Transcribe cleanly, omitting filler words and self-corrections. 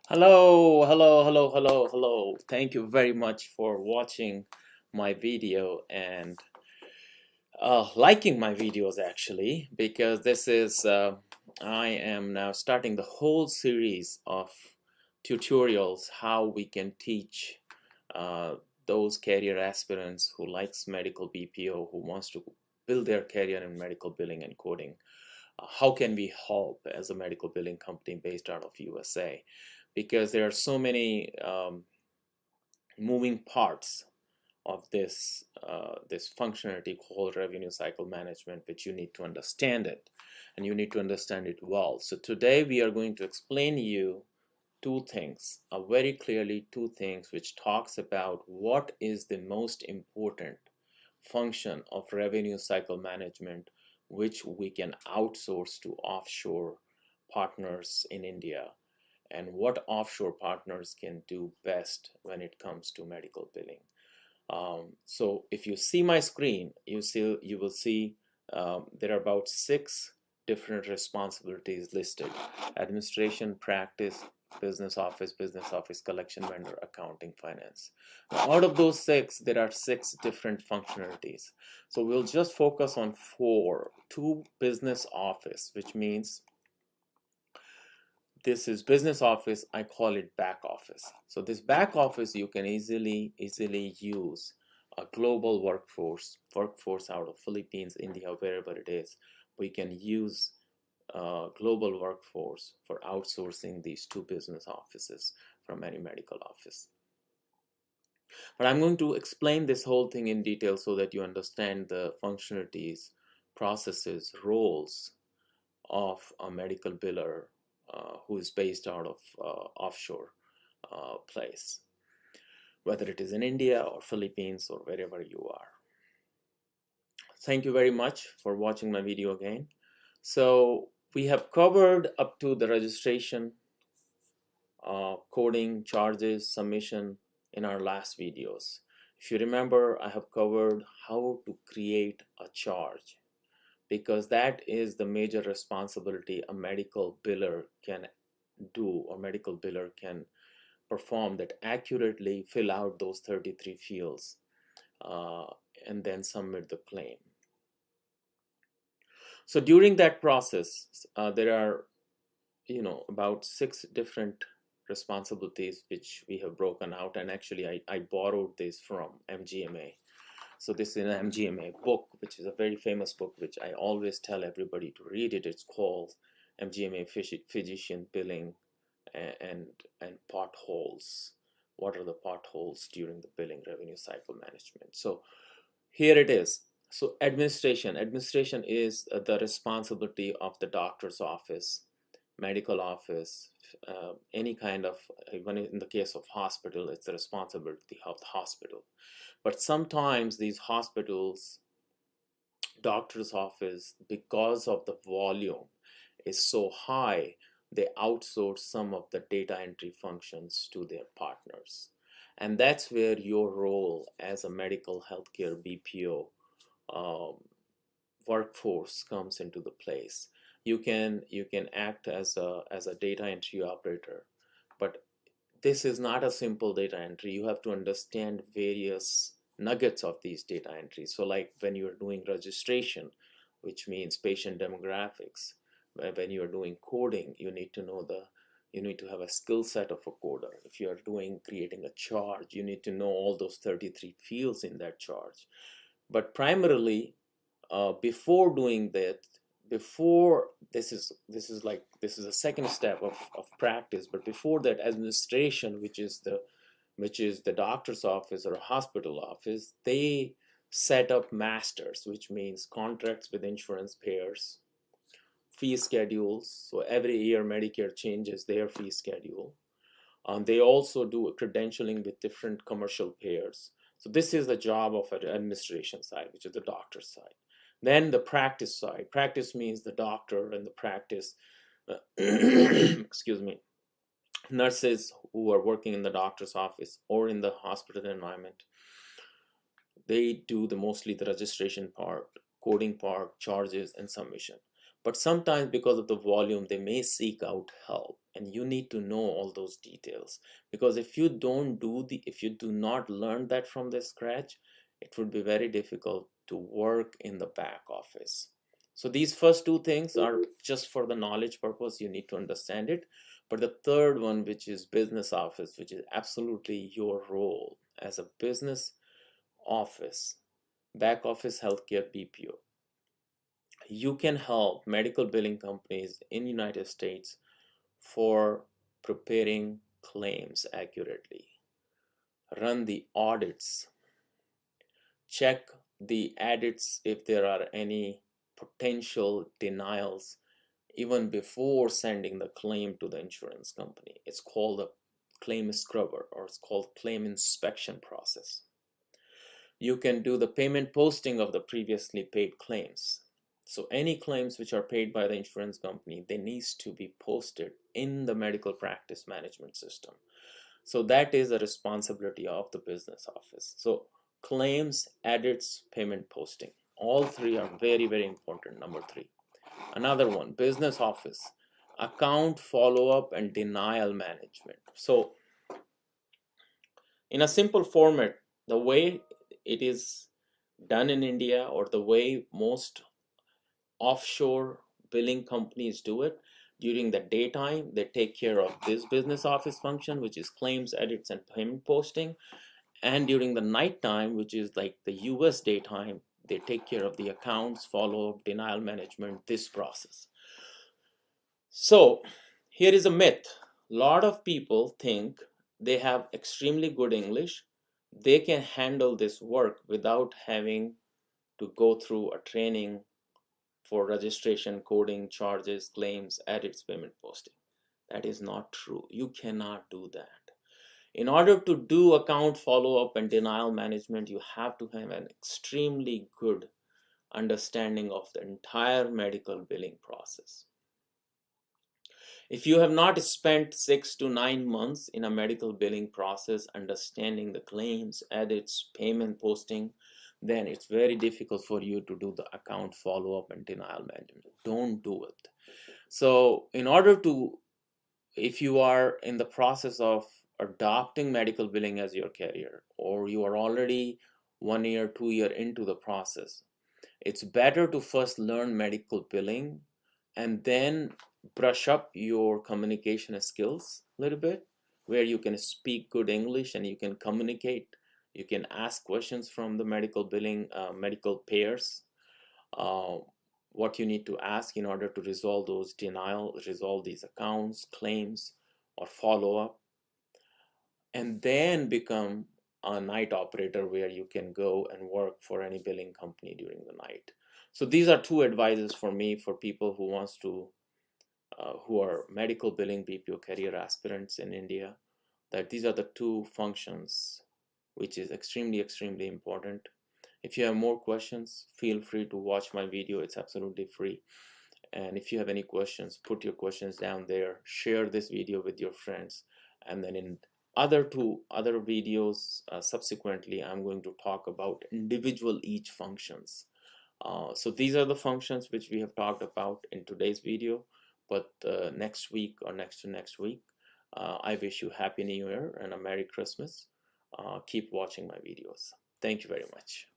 Hello. Thank you very much for watching my video and liking my videos actually, because I am now starting the whole series of tutorials how we can teach uh, those career aspirants who likes medical BPO, who wants to build their career in medical billing and coding. How can we help as a medical billing company based out of USA? Because there are so many moving parts of this functionality called revenue cycle management, which you need to understand it, and you need to understand it well. So today we are going to explain you two things, very clearly two things, which talks about what is the most important function of revenue cycle management, which we can outsource to offshore partners in India, and what offshore partners can do best when it comes to medical billing. So if you see my screen, you will see there are about 6 different responsibilities listed: administration, practice, business office, collection, vendor, accounting, finance. Now, out of those 6, there are 6 different functionalities. So we'll just focus on 4. 2 business office, which means this is business office. I call it back office. So this back office, you can easily use a global workforce out of Philippines, India, wherever it is. We can use global workforce for outsourcing these 2 business offices from any medical office. But I'm going to explain this whole thing in detail so that you understand the functionalities, processes, roles of a medical biller who is based out of offshore place, whether it is in India or Philippines or wherever you are. Thank you very much for watching my video again. So we have covered up to the registration, coding, charges, submission in our last videos. If you remember, I have covered how to create a charge, because that is the major responsibility a medical biller can do, or medical biller can perform, that accurately fill out those 33 fields and then submit the claim. So during that process, there are about 6 different responsibilities which we have broken out, and actually I borrowed this from MGMA. So this is an MGMA book, which is a very famous book, which I always tell everybody to read it. It's called MGMA Physician Billing and Potholes. What are the potholes during the billing revenue cycle management? So here it is. So administration is the responsibility of the doctor's office, medical office, any kind of, even in the case of hospital, it's the responsibility of the hospital. But sometimes these hospitals, doctor's office, because of the volume is so high, they outsource some of the data entry functions to their partners. And that's where your role as a medical healthcare BPO workforce comes into the place. You can act as a data entry operator, but this is not a simple data entry. You have to understand various nuggets of these data entries. So like when you're doing registration, which means patient demographics, when you're doing coding, you need to have a skill set of a coder. If you're creating a charge, you need to know all those 33 fields in that charge. But primarily, before doing that, before this is a second step of practice, but before that, administration, which is the doctor's office or a hospital office, they set up masters, which means contracts with insurance payers, fee schedules. So every year Medicare changes their fee schedule. They also do a credentialing with different commercial payers. So this is the job of an administration side, which is the doctor's side. Then the practice side. Practice means the doctor and the practice, excuse me, nurses who are working in the doctor's office or in the hospital environment. They do mostly the registration part, coding part, charges, and submission. But sometimes because of the volume, they may seek out help, and you need to know all those details. Because if you do not learn that from the scratch, it would be very difficult to work in the back office. So these first two things are just for the knowledge purpose. You need to understand it. But the third one, which is business office, which is absolutely your role as a business office, back office healthcare BPO, you can help medical billing companies in United States for preparing claims accurately, run the audits, check the audits if there are any potential denials even before sending the claim to the insurance company. It's called a claim scrubber, or it's called claim inspection process. You can do the payment posting of the previously paid claims. So any claims which are paid by the insurance company, they needs to be posted in the medical practice management system. So that is a responsibility of the business office. So claims, audits, payment posting, all three are very, very important. Number three. Another one, business office, account follow-up and denial management. So in a simple format, the way it is done in India, or the way most offshore billing companies do it, during the daytime, they take care of this business office function, which is claims, edits, and payment posting. And during the nighttime, which is like the US daytime, they take care of the accounts, follow-up, denial management, this process. So here is a myth. A lot of people think they have extremely good English. They can handle this work without having to go through a training for registration, coding, charges, claims, edits, payment posting. That is not true. You cannot do that. In order to do account follow-up and denial management, you have to have an extremely good understanding of the entire medical billing process. If you have not spent 6 to 9 months in a medical billing process understanding the claims, edits, payment posting, then it's very difficult for you to do the account follow-up and denial management. Don't do it. So in order to, if you are in the process of adopting medical billing as your career, or you are already 1 year, 2 year into the process, it's better to first learn medical billing and then brush up your communication skills a little bit, where you can speak good English and you can communicate. You can ask questions from the medical billing, medical payers, what you need to ask in order to resolve those resolve these accounts, claims, or follow up, and then become a night operator where you can go and work for any billing company during the night. So these are two advices for me for people who wants to who are medical billing BPO career aspirants in India, that these are the two functions which is extremely important. If you have more questions, feel free to watch my video. It's absolutely free. And if you have any questions, put your questions down there. Share this video with your friends. And then in other videos subsequently, I'm going to talk about individual each functions. So these are the functions which we have talked about in today's video. But next week or next to next week, I wish you Happy New Year and a Merry Christmas. Keep watching my videos. Thank you very much.